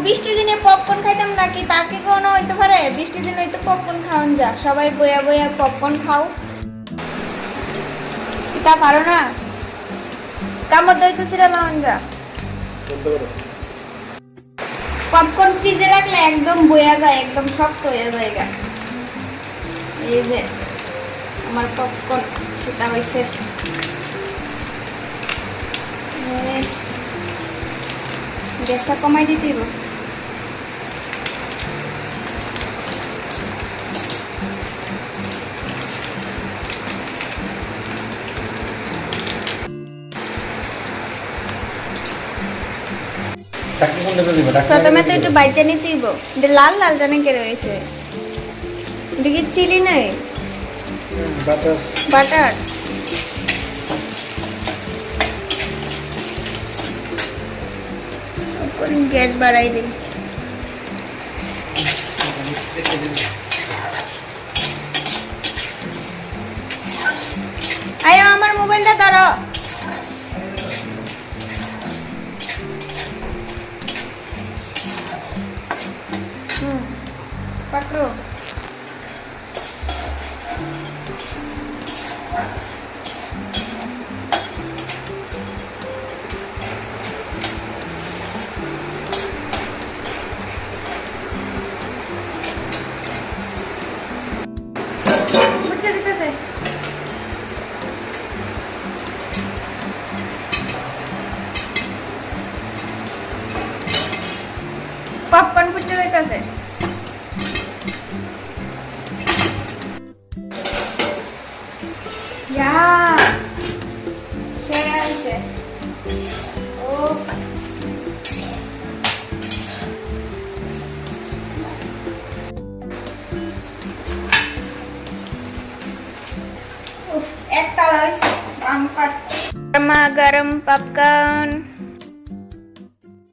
বৃষ্টির দিনে পপকর্ন খাইতাম নাকি তাকে কোনো হইতে পারে? বৃষ্টির দিনে হয়তো পপকর্ন খাওয়ান যা, সবাই বইয়া বইয়া পপকর্ন খাও। তা পারো না? কামড় দইতেছিল লাউন যা। পপকর্ন ফ্রিজে রাখলে একদম বইয়া যায়, একদম শক্ত হয়ে যায় গা। এই যে আমার পপকর্ন খেতে হয়েছে। গ্যাসটা কমাই দিতে হবে। প্রথমে তো একটু বাইতে নিতে হইব। এটা লাল লাল জানে কে রয়েছে, এটা কি চিলি নেই? বাটার গ্যাস বাড়াই দিই। আয় আমার মোবাইলটা ধরো। পাকড়ো। পপকর্ন ফুটতে যাইতেছে। एक ताला गरम पॉपकॉर्न।